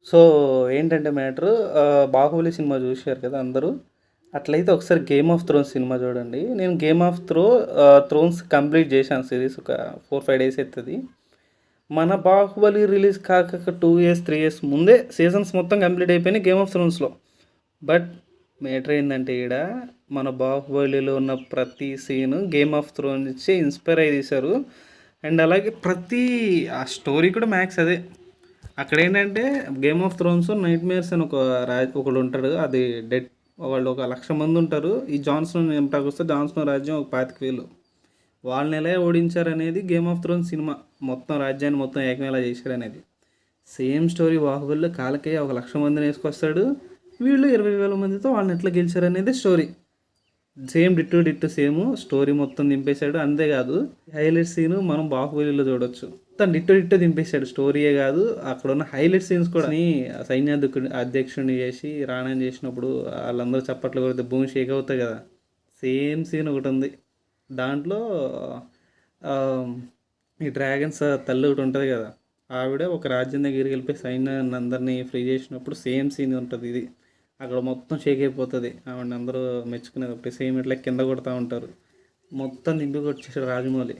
So ఏంటంటే matter 'Baahubali' cinema చూశారు కదా అందరూ. అట్లయితే ఒకసారి 'గేమ్ ఆఫ్ థ్రోన్స్' సినిమా చూడండి. నేను 'గేమ్ ఆఫ్ థ్రోన్స్' కంప్లీట్ చేశాను సిరీస్. ఒక 4, 5 డేస్ అవుతుంది. మన 'బాహుబలి' రిలీజ్ కాక 2 ఇయర్స్, 3 ఇయర్స్ ముందే సీజన్స్ మొత్తం కంప్లీట్ అయిపోయినాయి 'గేమ్ ఆఫ్ థ్రోన్స్'లో. బట్ మ్యాటర్ ఏంటంటే ఈడ మన 'బాహుబలిలో' ఉన్న ప్రతి సీను 'గేమ్ ఆఫ్ థ్రోన్స్' నుంచి ఇన్స్పైర్ అయ్యి తీశారు. అండ్ అలాగే ప్రతి ఆ స్టోరీ కూడా మ్యాక్స్ అదే. అక్కడ ఏంటంటే 'game of Thrones' night mares అని ఒకడు ఉంటాడు. అది డెడ్. వాళ్ళు ఒక 1,00,000 మంది ఉంటారు. ఈ జాన్స్‌ను చంపడానికి వస్తే జాన్స్‌ను రాజ్యం ఒక 25,000. వాళ్ళని ఎలా ఓడించారనేది 'గేమ్ ఆఫ్ థ్రోన్స్' సినిమా. మొత్తం రాజ్యాన్ని మొత్తం ఏకం ఎలా చేశారనేది. సేమ్ స్టోరీ 'బాహుబలిలో' కాలకేయ ఒక 1,00,000 మందిని వేసుకొస్తాడు. వీళ్ళు 20,000 మందితో వాళ్ళని ఎట్లా గెలిచారనేది story. Same ditto same story మొత్తం దింపేశాడు. అంతేకాదు హైలైట్ సీన్ మనం 'బాహుబలిలో' చూడొచ్చు. తను డిట్టు దింపేశాడు. స్టోరీయే కాదు అక్కడ ఉన్న హైలైట్ సీన్స్ కూడా. అధ్యక్షుడిని చేసి రాణాని చేసినప్పుడు వాళ్ళందరూ చప్పట్లు కొడితే భూమి షేక్ అవుతాయి కదా. సేమ్ సీన్ ఒకటి ఉంది దాంట్లో. ఈ డ్రాగన్స్ తల్లి ఒకటి ఉంటుంది కదా, ఆవిడ ఒక రాజ్యం దగ్గరికి వెళ్ళిపోయి సైన్యాన్ని అందరినీ ఫ్రీ చేసినప్పుడు సేమ్ సీన్ ఉంటుంది ఇది. అక్కడ మొత్తం షేక్ అయిపోతుంది. ఆవిడని అందరూ మెచ్చుకునేది ఒకటి. సేమ్ ఇట్లా కింద కొడతా ఉంటారు. మొత్తం దింపి కొట్టేసాడు రాజమౌళి.